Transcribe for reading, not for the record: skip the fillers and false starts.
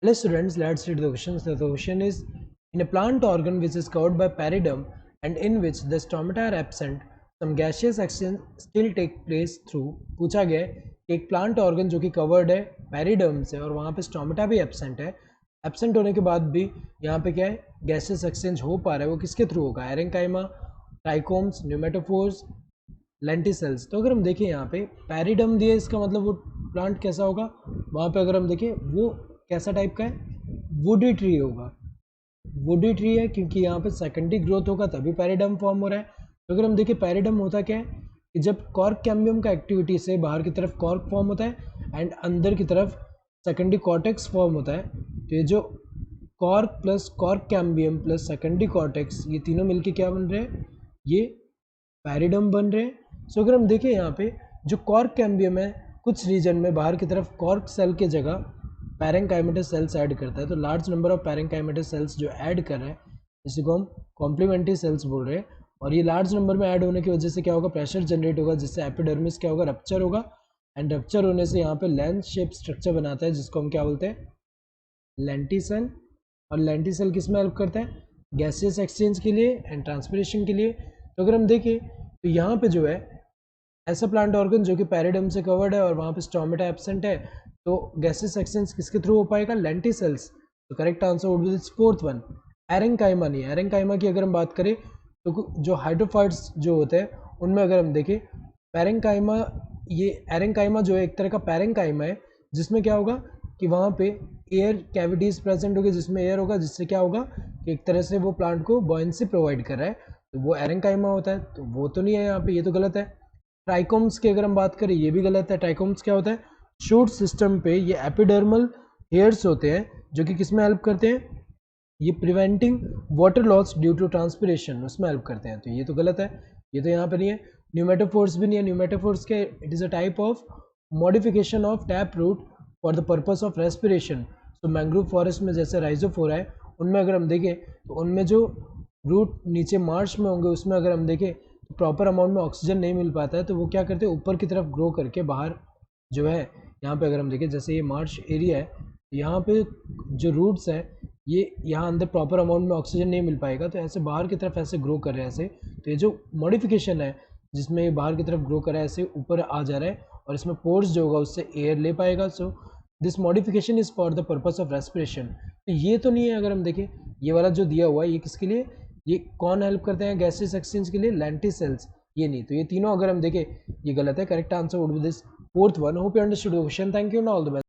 Hello students, let's read the question. So the question is, in a plant organ which is covered by periderm and in which the stomata are absent, some gaseous action still take place through. पूछा गया है कि एक plant organ जो कि covered है periderm से और वहाँ पे स्टोमेटा भी एब्सेंट है, एब्सेंट होने के बाद भी यहाँ पे क्या है गैसेस एक्सचेंज हो पा रहा है, वो किसके थ्रू होगा? एरेंकाइमा, ट्राइकोम्स, न्यूमेटोफोर्स, लेंटिसेल्स। तो अगर हम देखें यहाँ पे पेरिडम दिए, इसका मतलब वो प्लांट कैसा होगा? वहाँ पे अगर हम देखें वो कैसा टाइप का है? वुडी ट्री होगा। वुडी ट्री है क्योंकि यहाँ पे सेकेंडरी ग्रोथ होगा तभी पेरिडम फॉर्म हो रहा है। तो अगर हम देखें पेरिडम होता क्या है कि जब कॉर्क कैम्बियम का एक्टिविटी से बाहर की तरफ कॉर्क फॉर्म होता है एंड अंदर की तरफ सेकेंडरी कॉर्टेक्स फॉर्म होता है। तो ये जो cork plus cork cambium plus secondary cortex ये तीनों मिलके क्या बन रहे हैं? ये पैरिडम बन रहे हैं। सो अगर हम देखें यहाँ पे जो कॉर्क कैम्बियम है कुछ रीजन में बाहर की तरफ कॉर्क सेल के जगह पैरेंकाइमेटस सेल्स ऐड करता है, तो large number of parenchymatous cells जो ऐड कर रहे हैं इसी को हम कॉम्प्लीमेंट्री सेल्स बोल रहे हैं। और ये लार्ज नंबर में ऐड होने की वजह से क्या होगा? प्रेशर जनरेट होगा जिससे एपिडर्मिस क्या होगा? रप्चर होगा एंड रप्चर होने से यहाँ पे लेंस शेप स्ट्रक्चर बनाता है जिसको हम क्या बोलते हैं? लेंटिसेल। और लेंटिसेल किस में हेल्प करता है? गैसियस एक्सचेंज के लिए एंड ट्रांसपिरेशन के लिए। तो अगर हम देखें तो यहाँ पे जो है ऐसा प्लांट ऑर्गन जो कि पैरिडम से कवर्ड है और वहाँ पे स्टोमेटा एब्सेंट है, तो गैसेस एक्सचेंज किसके थ्रू हो पाएगा? लेंटिसेल्स। तो correct answer would be this fourth one. Aerenchyma नहीं, एरेंकाइमा की अगर हम बात करें तो जो हाइड्रोफाइट्स जो होते हैं उनमें अगर हम देखें पैरेंकाइमा, ये एरेंकाइमा जो है एक तरह का पैरेंकाइमा है जिसमें क्या होगा कि वहाँ पे एयर कैविटीज प्रेजेंट होगी जिसमें एयर होगा, जिससे क्या होगा कि एक तरह से वो प्लांट को बॉयंसी प्रोवाइड कर रहा है, तो वो एरेंकाइमा होता है। तो वो तो नहीं है यहाँ पे, ये तो गलत है। ट्राइकोम्स की अगर हम बात करें ये भी गलत है। ट्राइकोम्स क्या होता है? शूट सिस्टम पे ये एपिडर्मल हेयर्स होते हैं जो कि किस में हेल्प करते हैं? ये preventing water loss due to transpiration उसमें हेल्प करते हैं, तो ये तो गलत है, ये तो यहाँ पे नहीं है। न्यूमेटोफोर्स भी नहीं है। न्यूमेटोफोर्स के it is a type of modification of tap root for the purpose of respiration. तो मैंग्रोव फॉरेस्ट में जैसे राइजोफोरा है उनमें अगर हम देखें तो उनमें जो रूट नीचे मार्श में होंगे उसमें अगर हम देखें तो प्रॉपर अमाउंट में ऑक्सीजन नहीं मिल पाता है, तो वो क्या करते हैं ऊपर की तरफ ग्रो करके बाहर जो है, यहाँ पे अगर हम देखें जैसे ये मार्श एरिया है, यहाँ पे जो रूट्स हैं ये यहाँ अंदर प्रॉपर अमाउंट में ऑक्सीजन नहीं मिल पाएगा तो ऐसे बाहर की तरफ ऐसे ग्रो कर रहे हैं ऐसे। तो ये जो मॉडिफिकेशन है जिसमें ये बाहर की तरफ ग्रो कर रहा है ऐसे ऊपर आ जा रहा है और इसमें पोर्स जो होगा उससे एयर ले पाएगा। So this modification is for the purpose of respiration. तो ये तो नहीं है। अगर हम देखें ये वाला जो दिया हुआ है ये किसके लिए? ये कौन हेल्प करते हैं गैसेस एक्सचेंज के लिए? लेंटिसेल्स। ये नहीं, तो ये तीनों अगर हम देखें ये गलत है। Correct answer would be this fourth one. Hope you understood the question. Thank you and all the best.